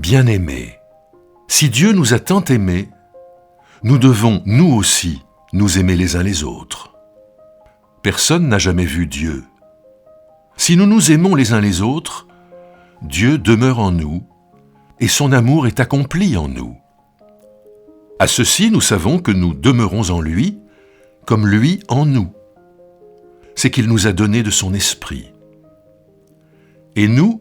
Bien-aimés, si Dieu nous a tant aimés, nous devons, nous aussi, nous aimer les uns les autres. Personne n'a jamais vu Dieu. Si nous nous aimons les uns les autres, Dieu demeure en nous et son amour est accompli en nous. À ceci, nous savons que nous demeurons en lui, comme lui en nous. C'est qu'il nous a donné de son esprit. Et nous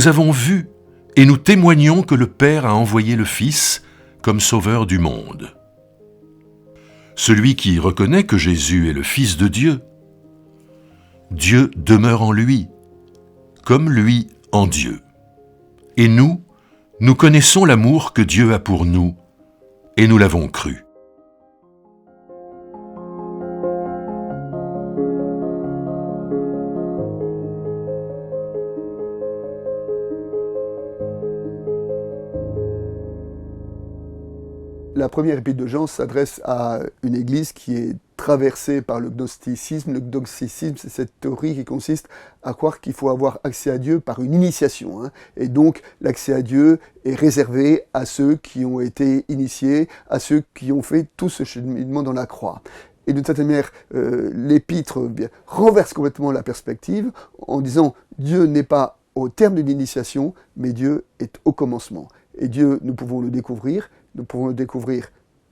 avons vu et nous témoignons que le Père a envoyé le Fils comme sauveur du monde. Celui qui reconnaît que Jésus est le Fils de Dieu, Dieu demeure en lui, comme lui en Dieu. Et nous connaissons l'amour que Dieu a pour nous, et nous l'avons cru. La première épître de Jean s'adresse à une église qui est traversée par le gnosticisme. Le gnosticisme, c'est cette théorie qui consiste à croire qu'il faut avoir accès à Dieu par une initiation. Et donc, l'accès à Dieu est réservé à ceux qui ont été initiés, à ceux qui ont fait tout ce cheminement dans la croix. Et d'une certaine manière, l'épître renverse complètement la perspective en disant « Dieu n'est pas au terme d'une initiation, mais Dieu est au commencement. » Et Dieu, nous pouvons le découvrir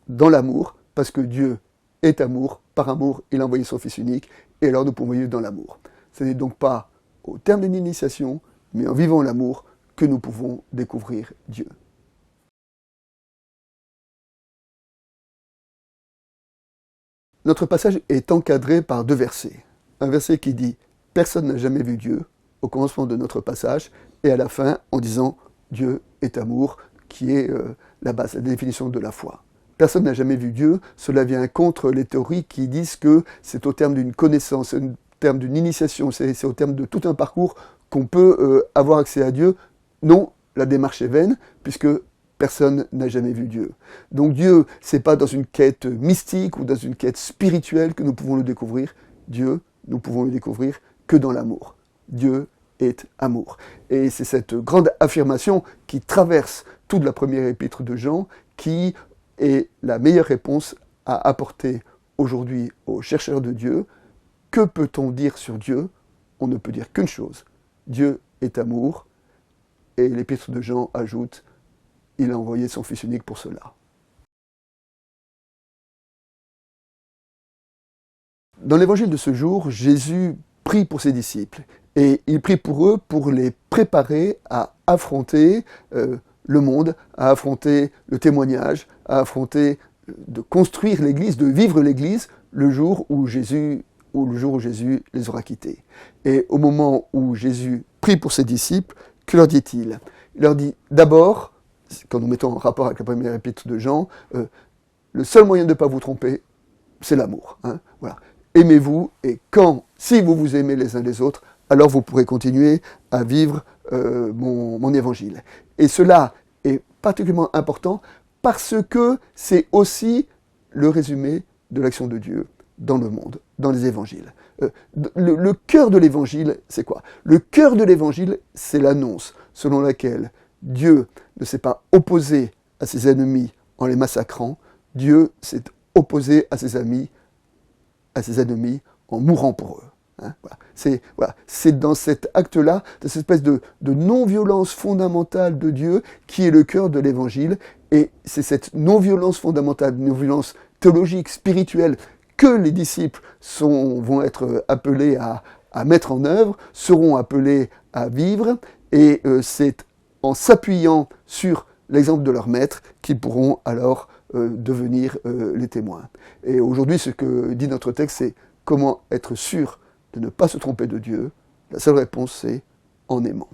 dans l'amour, parce que Dieu est amour, par amour, il a envoyé son Fils unique, et alors nous pouvons vivre dans l'amour. Ce n'est donc pas au terme d'une initiation, mais en vivant l'amour, que nous pouvons découvrir Dieu. Notre passage est encadré par deux versets. Un verset qui dit « Personne n'a jamais vu Dieu » au commencement de notre passage, et à la fin en disant « Dieu est amour », qui est la base, la définition de la foi. Personne n'a jamais vu Dieu, cela vient contre les théories qui disent que c'est au terme d'une connaissance, c'est au terme d'une initiation, c'est au terme de tout un parcours qu'on peut avoir accès à Dieu. Non, la démarche est vaine, puisque personne n'a jamais vu Dieu. Donc Dieu, c'est pas dans une quête mystique ou dans une quête spirituelle que nous pouvons le découvrir. Dieu, nous pouvons le découvrir que dans l'amour. Dieu est amour. Et c'est cette grande affirmation qui traverse toute la première épître de Jean, qui est la meilleure réponse à apporter aujourd'hui aux chercheurs de Dieu. Que peut-on dire sur Dieu? On ne peut dire qu'une chose. Dieu est amour. Et l'épître de Jean ajoute, il a envoyé son Fils unique pour cela. Dans l'évangile de ce jour, Jésus prie pour ses disciples. Et il prie pour eux pour les préparer à affronter le monde, à affronter le témoignage, à affronter, de construire l'Église, de vivre l'Église le jour où Jésus les aura quittés. Et au moment où Jésus prie pour ses disciples, que leur dit-il? Il leur dit d'abord, quand nous mettons en rapport avec la première épître de Jean, le seul moyen de ne pas vous tromper, c'est l'amour. Voilà. Aimez-vous, et si vous vous aimez les uns les autres, alors vous pourrez continuer à vivre mon évangile. Et cela est particulièrement important parce que c'est aussi le résumé de l'action de Dieu dans le monde, dans les évangiles. Le cœur de l'évangile, c'est quoi? Le cœur de l'évangile, c'est l'annonce selon laquelle Dieu ne s'est pas opposé à ses ennemis en les massacrant, Dieu s'est opposé à ses ennemis en mourant pour eux. C'est dans cet acte-là, de cette espèce de non-violence fondamentale de Dieu qui est le cœur de l'Évangile, et c'est cette non-violence fondamentale, non-violence théologique, spirituelle, que les disciples vont être appelés à mettre en œuvre, seront appelés à vivre, et c'est en s'appuyant sur l'exemple de leur maître qu'ils pourront alors devenir les témoins. Et aujourd'hui, ce que dit notre texte, c'est comment être sûr de ne pas se tromper de Dieu. La seule réponse, c'est en aimant.